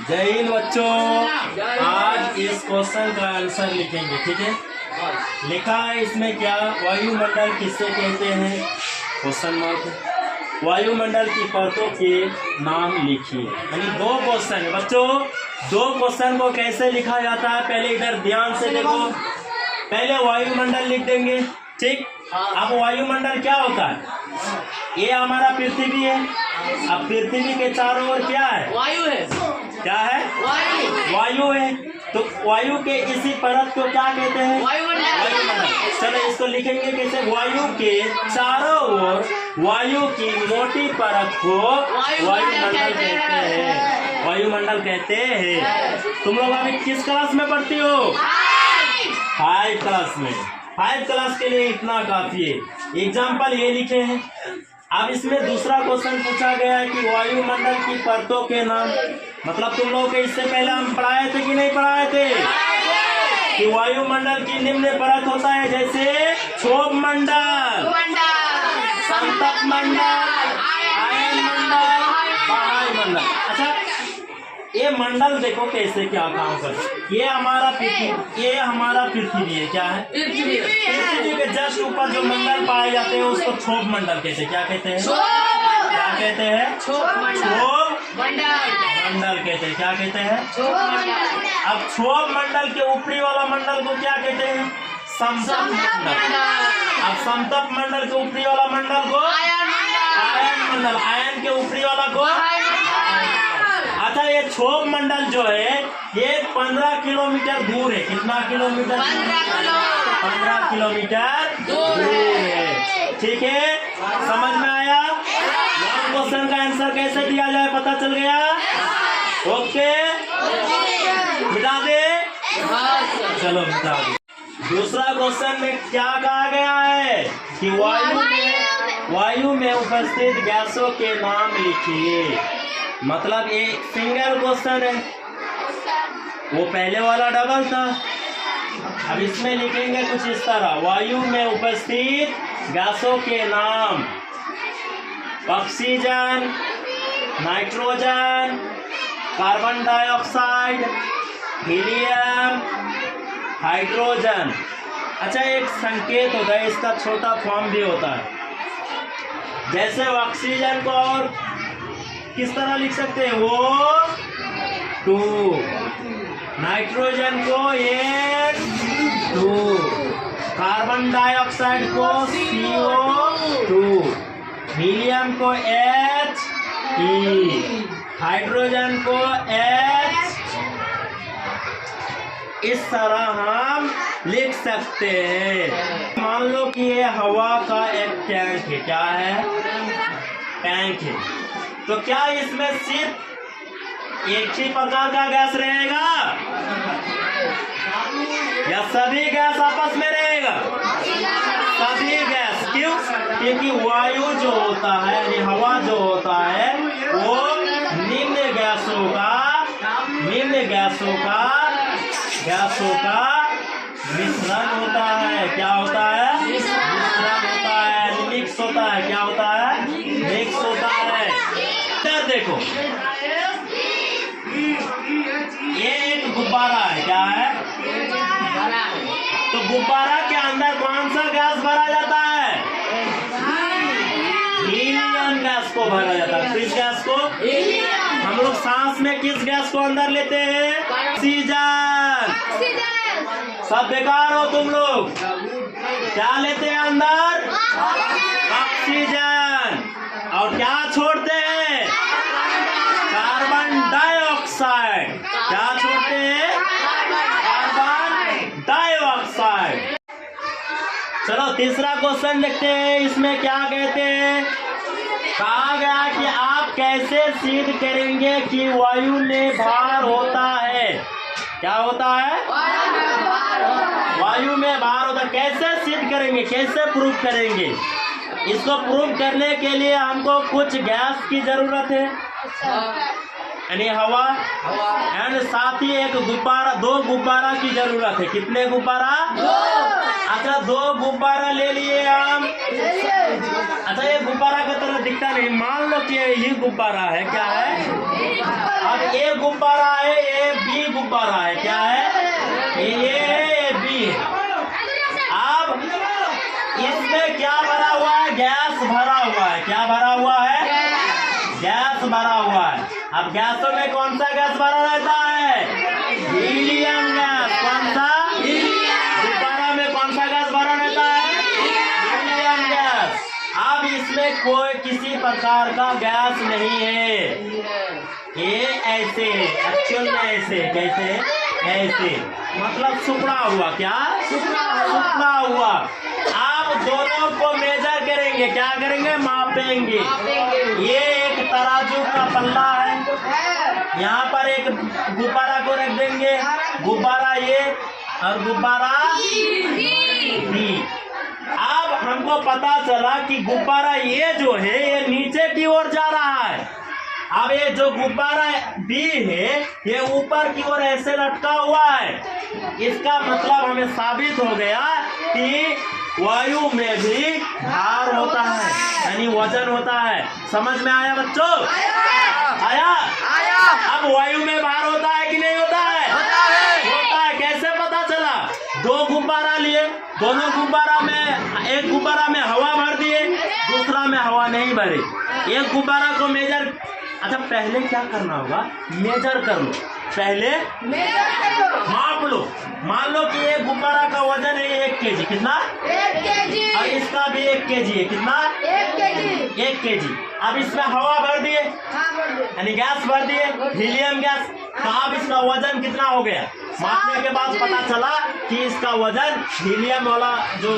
जय हिंद बच्चों। आज इस क्वेश्चन का आंसर लिखेंगे, ठीक है। लिखा है इसमें क्या, वायुमंडल किससे कहते हैं, क्वेश्चन मार्क। वायुमंडल की परतों के नाम लिखिए। यानी दो क्वेश्चन है बच्चों। दो क्वेश्चन को कैसे लिखा जाता है पहले इधर ध्यान से देखो। पहले वायुमंडल लिख देंगे, ठीक। अब वायुमंडल क्या होता है, ये हमारा पृथ्वी है। अब पृथ्वी के चारों ओर क्या है, वायु है। क्या है, वायु है। तो वायु के इसी परत को क्या कहते हैं, वायुमंडल। चलो इसको लिखेंगे कैसे, वायु के चारों ओर वायु की मोटी परत को वायुमंडल कहते हैं, वायुमंडल कहते हैं। तुम लोग अभी किस क्लास में पढ़ती हो, 5 क्लास में। 5 क्लास के लिए इतना काफी है। एग्जाम्पल ये लिखे हैं। अब इसमें दूसरा क्वेश्चन पूछा गया है कि वायुमंडल की परतों के नाम। मतलब तुम लोगों के इससे पहले हम पढ़ाए थे कि नहीं पढ़ाए थे कि वायुमंडल की निम्न परत होता है, जैसे क्षोभ मंडल, संतप्त मंडल, आयन मंडल, वायुमंडल। अच्छा, ये मंडल देखो कैसे क्या काम कर। ये हमारा पृथ्वी, ये हमारा पृथ्वी है। क्या है, पृथ्वी के जस्ट ऊपर जो मंडल पाए जाते हैं उसको क्षोभ मंडल कहते हैं। क्या कहते हैं, क्या कहते हैं, क्षोभ मंडल कहते हैं। क्या कहते हैं, अब क्षोभ मंडल के ऊपरी वाला मंडल को क्या कहते हैं, समतप्त मंडल। अब समतप्त मंडल के ऊपरी वाला मंडल को आयन मंडल, आयन के ऊपरी वाला को। अच्छा, ये क्षोभ मंडल जो है ये 15 किलोमीटर दूर है। कितना किलोमीटर, 15 किलोमीटर दूर है, ठीक है। समझ में आया। क्वेश्चन का आंसर कैसे दिया जाए पता चल गया। ओके, मिटा दे, चलो मिटा दे। दूसरा क्वेश्चन में क्या कहा गया है कि वायु में उपस्थित गैसों के नाम लिखिए। मतलब ये सिंगल क्वेश्चन है, वो पहले वाला डबल था। अब इसमें लिखेंगे कुछ इस तरह, वायु में उपस्थित गैसों के नाम, oxygen, nitrogen, carbon dioxide, helium, hydrogen. अच्छा, एक संकेत होता है, इसका छोटा फॉर्म भी होता है। जैसे ऑक्सीजन को और किस तरह लिख सकते हैं, वो 2, नाइट्रोजन को 1, 2, कार्बन डाइऑक्साइड को CO2, हीलियम को H, E, हाइड्रोजन को H। इस तरह हम लिख सकते हैं। मान लो कि ये हवा का एक टैंक है। क्या है, टैंक है। तो क्या इसमें सिर्फ एक ही प्रकार का गैस रहेगा या सभी गैस आपस में रहेगा, सभी गैस। क्यों, क्योंकि वायु जो होता है यानी हवा जो होता है वो निम्न गैसों का मिश्रण होता है। क्या होता है, मिश्रण होता है, मिक्स होता है। क्या होता है, मिक्स होता है। देखो, ये एक गुब्बारा है। क्या है, तो गुब्बारा के अंदर कौन सा गैस भरा जाता है, हीलियम गैस को भरा जाता है। किस गैस को, हम लोग सांस में किस गैस को अंदर लेते हैं, ऑक्सीजन। सब बेकार हो तुम लोग, क्या लेते हैं अंदर, ऑक्सीजन। और क्या छोड़ते हैं, कार्बन डाइऑक्साइड। क्या छोड़ते हैं, कार्बन डाइऑक्साइड। चलो तीसरा क्वेश्चन देखते हैं। इसमें क्या कहते हैं, कहा गया कि आप कैसे सिद्ध करेंगे कि वायु में भार होता है। क्या होता है, वायु में भार होता है। कैसे सिद्ध करेंगे, कैसे प्रूव करेंगे। इसको प्रूव करने के लिए हमको कुछ गैस की जरूरत है, यानी हवा, एंड साथ ही एक गुब्बारा, 2 गुब्बारा की जरूरत है। कितने गुब्बारा, 2। अच्छा, 2 गुब्बारा ले लिए हम। अच्छा, ये गुब्बारा की तरह दिखता नहीं। मान लो कि ये गुब्बारा है। क्या है, अब एक गुब्बारा है गुब्बारा है। क्या है? ये बी है। अब इसमें क्या भरा हुआ है? गैस भरा हुआ है। क्या भरा हुआ है? गैस भरा हुआ है। अब गैसों में कौन सा गैस भरा रहता है? Helium gas. कौन सा? गुब्बारा में कौन सा गैस भरा रहता है? Helium gas. अब इसमें कोई किसी प्रकार का गैस नहीं है, ये ऐसे एक्चुअल में ऐसे। कैसे? ऐसे मतलब सुखड़ा हुआ। क्या? सुखड़ा हुआ। आप दोनों को मेजर करेंगे। क्या करेंगे? मापेंगे। ये एक तराजू का पल्ला है, यहाँ पर एक गुब्बारा को रख देंगे। गुब्बारा ये और गुब्बारा बी। अब हमको पता चला कि गुब्बारा ये जो है ये नीचे की ओर जा रहा है। अब ये जो गुब्बारा बी है ये ऊपर की ओर ऐसे लटका हुआ है। इसका मतलब हमें साबित हो गया कि वायु में भी भार होता है, यानी वजन होता है। समझ में आया बच्चों? आया? अब वायु में भार होता है कि नहीं होता है? होता है। कैसे पता चला? दो गुब्बारा लिए, दोनों गुब्बारा में एक गुब्बारा में हवा भर दिए, दूसरा में हवा नहीं भरी। एक गुब्बारा को मेजर, अच्छा पहले क्या करना होगा? मेजर कर लो, पहले माप लो। मान लो कि एक गुब्बारा का वजन है 1 kg। कितना? 1 kg। और इसका भी 1 kg है। कितना? 1 kg। 1 kg। अब इसमें हवा भर दिए, यानी गैस भर दिए, हीलियम गैस। तो अब इसका वजन कितना हो गया? मापने के बाद पता चला कि इसका वजन हीलियम वाला जो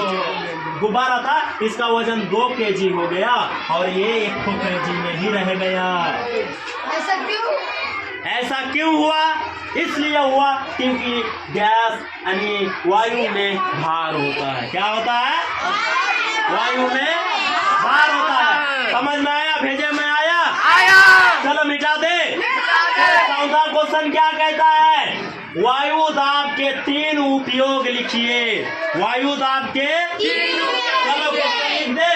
गुब्बारा था इसका वजन 2 kg हो गया और ये 1 kg में ही रह गया। ऐसा क्यों? ऐसा क्यों हुआ? इसलिए हुआ क्योंकि गैस यानी वायु में भार होता है। क्या होता है? वायु में भार होता है। समझ में आया? भेजे में आया? चलो मिटा दे। चौथा क्वेश्चन क्या कहता है? वायु दाब के 3 उपयोग लिखिए। वायु दाब के 3 चलो क्वेश्चन लिख दे।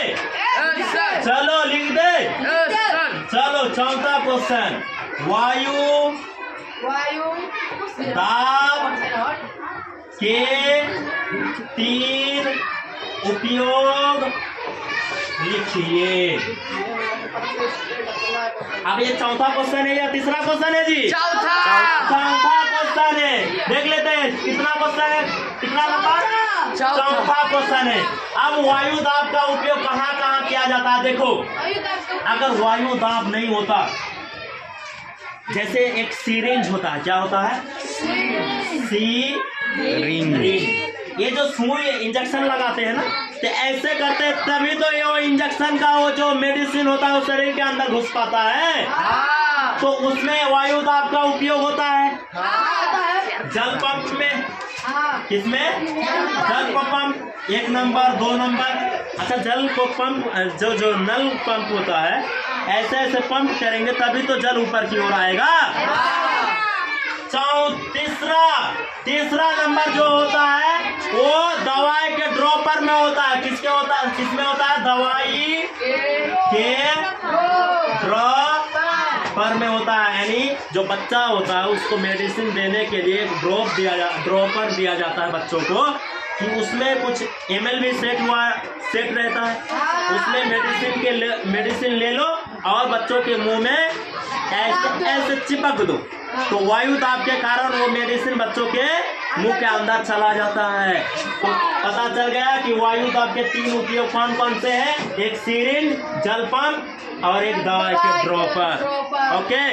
चलो लिख दे। चलो चौथा क्वेश्चन, वायु दाब के 3 उपयोग लिखिए। अब ये चौथा क्वेश्चन है या तीसरा क्वेश्चन है जी? चौथा क्वेश्चन है। देख लेते हैं कितना क्वेश्चन है, कितना नंबर? चौथा क्वेश्चन है। अब वायु दाब का उपयोग कहाँ कहाँ किया जाता है? देखो, अगर वायु दाब नहीं होता, जैसे एक सीरिंज होता है। क्या होता है? सीरिंज। ये जो सुई इंजेक्शन लगाते हैं ना, तो ऐसे करते हैं तभी तो ये इंजेक्शन का वो जो मेडिसिन होता है वो शरीर के अंदर घुस पाता है। तो उसमें वायु दाब का उपयोग होता है। जल पंप में, किसमें? जल पंप 1 नंबर 2 नंबर। अच्छा, जल को पंप जो नल पंप होता है, ऐसे ऐसे पंप करेंगे तभी तो जल ऊपर की ओर आएगा। तीसरा नंबर जो होता है वो दवाई के ड्रॉपर में होता है। किसके होता है? किसमें होता है? दवाई के ड्रॉपर में होता है। यानी जो बच्चा होता है उसको मेडिसिन देने के लिए एक ड्रॉपर दिया जाता है बच्चों को, कि उसमें कुछ ml भी सेट रहता है। उसमें मेडिसिन ले लो और बच्चों के मुंह में ऐसे चिपक दो, तो वायु दाब के कारण वो मेडिसिन बच्चों के मुंह के अंदर चला जाता है। तो पता चल गया कि वायु दाब के 3 उपयोग कौन कौन से हैं? एक सीरिंज, जल पंप और एक दवाई के ड्रॉपर। ओके।